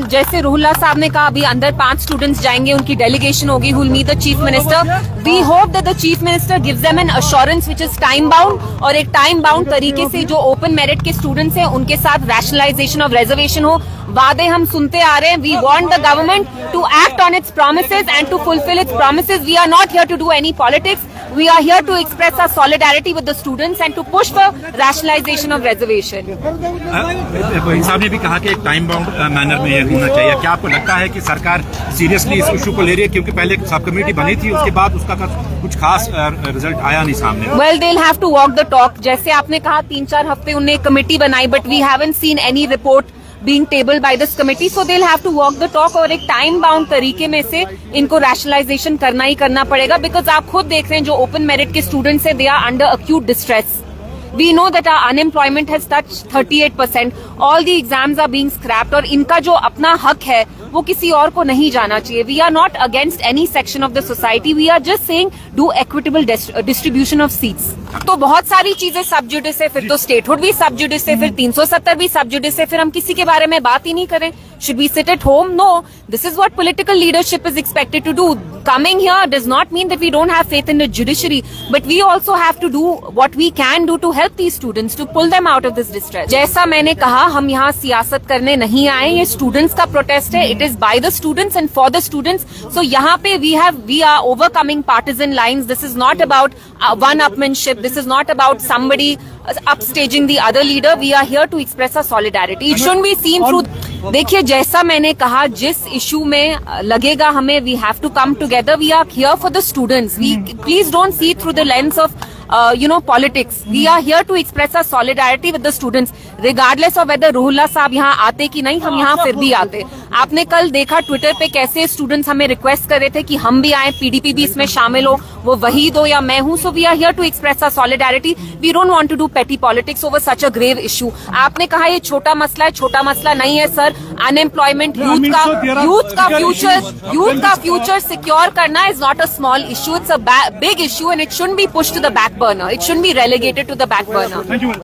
जैसे रुहुल्ला साहब ने कहा अभी अंदर 5 स्टूडेंट्स जाएंगे, उनकी डेलीगेशन होगी, who will meet the chief minister. We hope that the chief minister gives them an assurance which is time bound, और एक टाइम बाउंड तरीके से जो ओपन मेरिट के स्टूडेंट्स हैं उनके साथ रैशनलाइजेशन ऑफ रिजर्वेशन हो. वादे हम सुनते आ रहे हैं. We want the government to act on its promises and to fulfill its promises. We are not here to do any politics. We are here to express our solidarity with the students and to push for rationalization of reservation. Waheed साहब ने भी कहा कि एक time bound manner में ये होना चाहिए. क्या आपको लगता है कि सरकार सीरियसली इस इशू को ले रही है, क्योंकि पहले सब कमेटी बनी थी, उसके बाद उसका कुछ खास रिजल्ट आया नहीं सामने? Well, they'll have to walk the talk. जैसे आपने कहा 3-4 हफ्ते उन्हें कमेटी बनाई, but we haven't seen any report being tabled by this committee, so they'll have to walk the talk. और एक टाइम बाउंड तरीके में से इनको रैशनलाइजेशन करना ही करना पड़ेगा, बिकॉज आप खुद देख रहे हैं जो ओपन मेरिट के स्टूडेंट्स हैं, they are under acute distress. We know that our unemployment has touched 38%. All the exams are being scrapped. और इनका जो अपना हक है वो किसी और को नहीं जाना चाहिए. We are not against any section of the society. We are just saying do equitable distribution of seats. तो बहुत सारी चीजें सब जुडिस है, फिर तो स्टेटहुड भी सब जुडिस है, फिर 370 भी सब जुडिस है, फिर हम किसी के बारे में बात ही नहीं करें. Should we sit at home? No. This is what political leadership is expected to do. Coming here does not mean that we don't have faith in the judiciary, but we also have to do what we can do to help these students, to pull them out of this distress. जैसा मैंने कहा, हम यहाँ सियासत करने नहीं आए. ये स्टूडेंट्स का प्रोटेस्ट है. It is by the students and for the students. So यहाँ पे we are overcoming partisan lines. This is not about one-upmanship. This is not about somebody upstaging the other leader. We are here to express our solidarity. It shouldn't be seen through. देखिए, जैसा मैंने कहा, जिस issue में लगेगा हमें, we have to come together. We are here for the students. Please don't see through the lens of politics. We are here to express our solidarity with the students, regardless of whether Ruhollah साहब यहाँ आते कि नहीं. हम यहाँ फिर भी आते. आपने कल देखा ट्विटर पे कैसे स्टूडेंट्स हमें रिक्वेस्ट कर रहे थे कि हम भी आए, पीडीपी भी इसमें शामिल हो, वो वहीद हो या मैं हूँ. So we are here to express our solidarity. We don't want to do petty politics over such a grave issue. आपने कहा ये छोटा मसला है. छोटा मसला नहीं है सर. अनएम्प्लॉयमेंट, यूथ का फ्यूचर सिक्योर करना is not a small issue. It's a big issue and it shouldn't be pushed to the back burner. It shouldn't be relegated to the back burner.